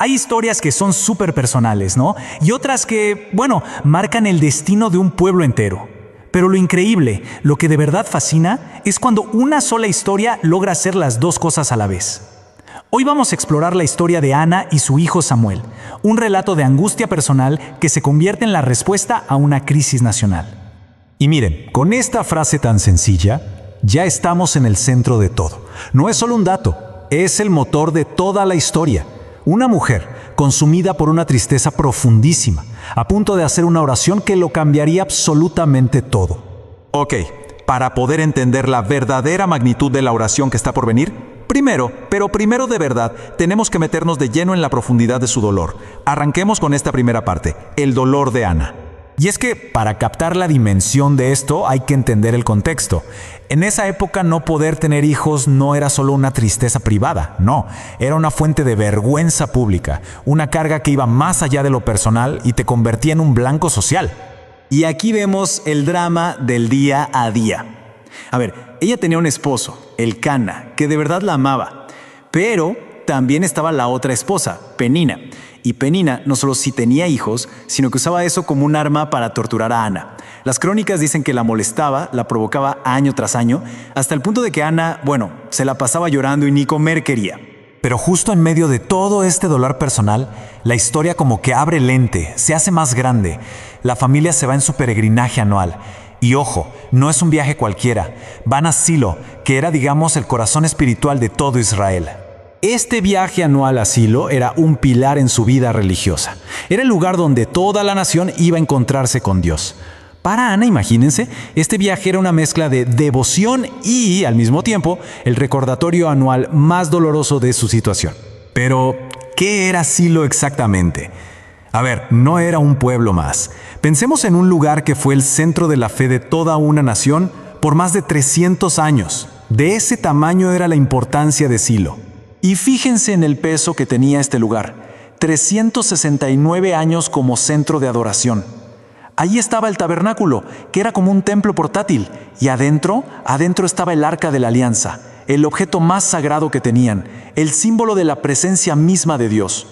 Hay historias que son súper personales, ¿no? Y otras que, bueno, marcan el destino de un pueblo entero. Pero lo increíble, lo que de verdad fascina, es cuando una sola historia logra hacer las dos cosas a la vez. Hoy vamos a explorar la historia de Ana y su hijo Samuel, un relato de angustia personal que se convierte en la respuesta a una crisis nacional. Y miren, con esta frase tan sencilla, ya estamos en el centro de todo. No es solo un dato, es el motor de toda la historia. Una mujer consumida por una tristeza profundísima, a punto de hacer una oración que lo cambiaría absolutamente todo. Ok, para poder entender la verdadera magnitud de la oración que está por venir, primero de verdad, tenemos que meternos de lleno en la profundidad de su dolor. Arranquemos con esta primera parte, el dolor de Ana. Y es que para captar la dimensión de esto hay que entender el contexto. En esa época no poder tener hijos no era solo una tristeza privada, no, era una fuente de vergüenza pública, una carga que iba más allá de lo personal y te convertía en un blanco social. Y aquí vemos el drama del día a día. A ver, ella tenía un esposo, Elcana, que de verdad la amaba, pero también estaba la otra esposa, Penina. Y Penina no solo sí tenía hijos, sino que usaba eso como un arma para torturar a Ana. Las crónicas dicen que la molestaba, la provocaba año tras año, hasta el punto de que Ana, se la pasaba llorando y ni comer quería. Pero justo en medio de todo este dolor personal, la historia como que abre lente, se hace más grande. La familia se va en su peregrinaje anual. Y ojo, no es un viaje cualquiera. Van a Silo, que era, digamos, el corazón espiritual de todo Israel. Este viaje anual a Silo era un pilar en su vida religiosa. Era el lugar donde toda la nación iba a encontrarse con Dios. Para Ana, imagínense, este viaje era una mezcla de devoción y, al mismo tiempo, el recordatorio anual más doloroso de su situación. Pero, ¿qué era Silo exactamente? A ver, no era un pueblo más. Pensemos en un lugar que fue el centro de la fe de toda una nación por más de 300 años. De ese tamaño era la importancia de Silo. Y fíjense en el peso que tenía este lugar, 369 años como centro de adoración. Allí estaba el tabernáculo, que era como un templo portátil, y adentro estaba el Arca de la Alianza, el objeto más sagrado que tenían, el símbolo de la presencia misma de Dios.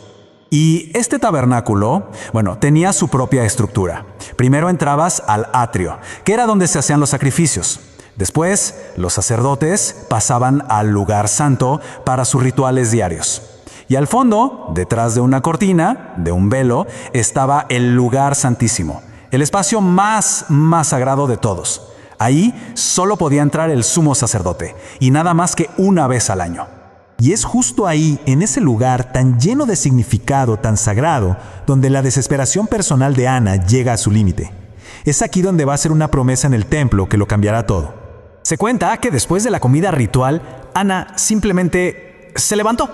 Y este tabernáculo, tenía su propia estructura. Primero entrabas al atrio, que era donde se hacían los sacrificios. Después, los sacerdotes pasaban al lugar santo para sus rituales diarios. Y al fondo, detrás de una cortina, de un velo, estaba el lugar santísimo, el espacio más sagrado de todos. Ahí solo podía entrar el sumo sacerdote, y nada más que una vez al año. Y es justo ahí, en ese lugar tan lleno de significado, tan sagrado, donde la desesperación personal de Ana llega a su límite. Es aquí donde va a hacer una promesa en el templo que lo cambiará todo. Se cuenta que después de la comida ritual, Ana simplemente se levantó.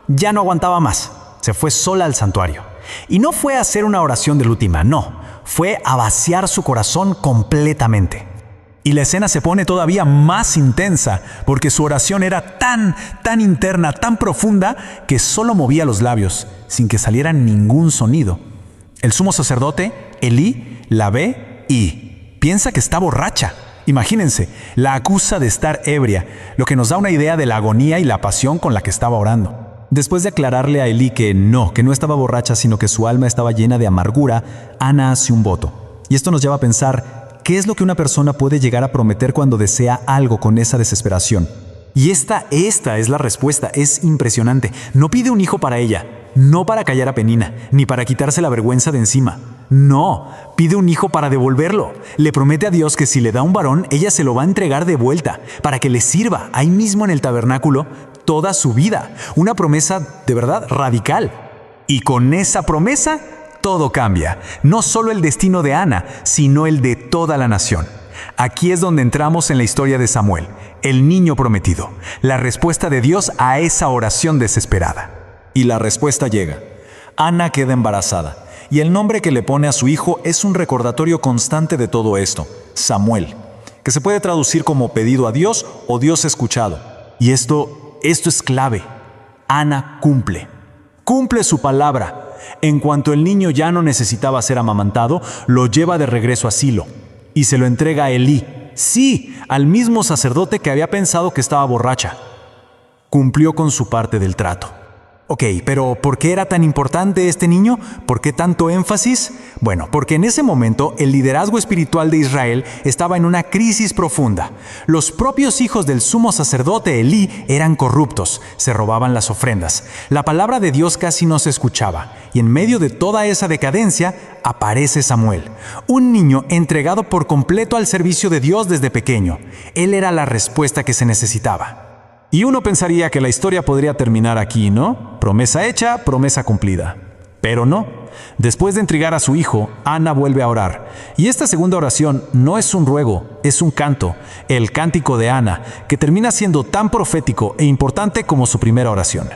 Ya no aguantaba más. Se fue sola al santuario. Y no fue a hacer una oración de última, no. Fue a vaciar su corazón completamente. Y la escena se pone todavía más intensa, porque su oración era tan interna, tan profunda, que solo movía los labios, sin que saliera ningún sonido. El sumo sacerdote, Elí, la ve y piensa que está borracha. Imagínense, la acusa de estar ebria, lo que nos da una idea de la agonía y la pasión con la que estaba orando. Después de aclararle a Elí que no estaba borracha, sino que su alma estaba llena de amargura, Ana hace un voto. Y esto nos lleva a pensar, ¿qué es lo que una persona puede llegar a prometer cuando desea algo con esa desesperación? Y esta es la respuesta, es impresionante. No pide un hijo para ella, no para callar a Penina, ni para quitarse la vergüenza de encima. No, pide un hijo para devolverlo. Le promete a Dios que si le da un varón, ella se lo va a entregar de vuelta, para que le sirva ahí mismo en el tabernáculo toda su vida. Una promesa de verdad radical. Y con esa promesa, todo cambia. No solo el destino de Ana, sino el de toda la nación. Aquí es donde entramos en la historia de Samuel, el niño prometido, la respuesta de Dios a esa oración desesperada. Y la respuesta llega. Ana queda embarazada. Y el nombre que le pone a su hijo es un recordatorio constante de todo esto, Samuel, que se puede traducir como pedido a Dios o Dios escuchado. Y esto es clave. Ana cumple su palabra. En cuanto el niño ya no necesitaba ser amamantado, lo lleva de regreso a Silo y se lo entrega a Elí, sí, al mismo sacerdote que había pensado que estaba borracha. Cumplió con su parte del trato. Ok, pero ¿por qué era tan importante este niño? ¿Por qué tanto énfasis? Bueno, porque en ese momento el liderazgo espiritual de Israel estaba en una crisis profunda. Los propios hijos del sumo sacerdote Elí eran corruptos, se robaban las ofrendas. La palabra de Dios casi no se escuchaba, y en medio de toda esa decadencia aparece Samuel, un niño entregado por completo al servicio de Dios desde pequeño. Él era la respuesta que se necesitaba. Y uno pensaría que la historia podría terminar aquí, ¿no? Promesa hecha, promesa cumplida. Pero no. Después de entregar a su hijo, Ana vuelve a orar. Y esta segunda oración no es un ruego, es un canto, el cántico de Ana, que termina siendo tan profético e importante como su primera oración.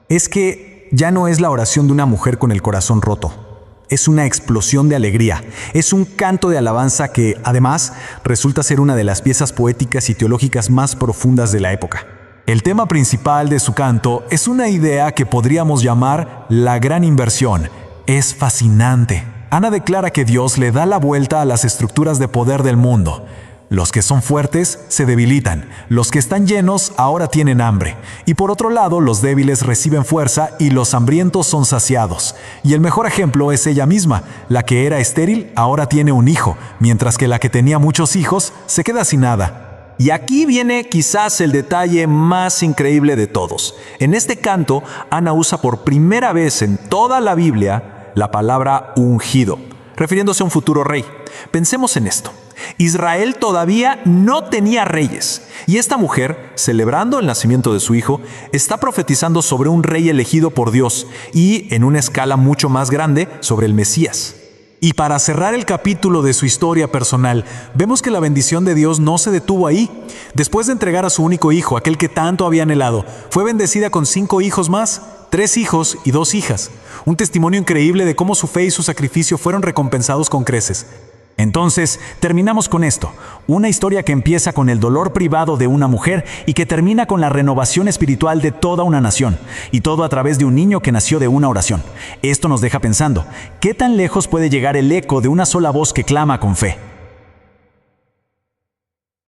Es que ya no es la oración de una mujer con el corazón roto. Es una explosión de alegría, es un canto de alabanza que, además, resulta ser una de las piezas poéticas y teológicas más profundas de la época. El tema principal de su canto es una idea que podríamos llamar la gran inversión. Es fascinante. Ana declara que Dios le da la vuelta a las estructuras de poder del mundo. Los que son fuertes se debilitan, los que están llenos ahora tienen hambre, y por otro lado los débiles reciben fuerza y los hambrientos son saciados. Y el mejor ejemplo es ella misma, la que era estéril ahora tiene un hijo, mientras que la que tenía muchos hijos se queda sin nada. Y aquí viene quizás el detalle más increíble de todos. En este canto, Ana usa por primera vez en toda la Biblia la palabra ungido, refiriéndose a un futuro rey. Pensemos en esto. Israel todavía no tenía reyes, y esta mujer, celebrando el nacimiento de su hijo, está profetizando sobre un rey elegido por Dios y, en una escala mucho más grande, sobre el Mesías. Y para cerrar el capítulo de su historia personal, vemos que la bendición de Dios no se detuvo ahí. Después de entregar a su único hijo, aquel que tanto había anhelado, fue bendecida con 5 hijos más, 3 hijos y 2 hijas. Un testimonio increíble de cómo su fe y su sacrificio fueron recompensados con creces. Entonces, terminamos con esto, una historia que empieza con el dolor privado de una mujer y que termina con la renovación espiritual de toda una nación, y todo a través de un niño que nació de una oración. Esto nos deja pensando, ¿qué tan lejos puede llegar el eco de una sola voz que clama con fe?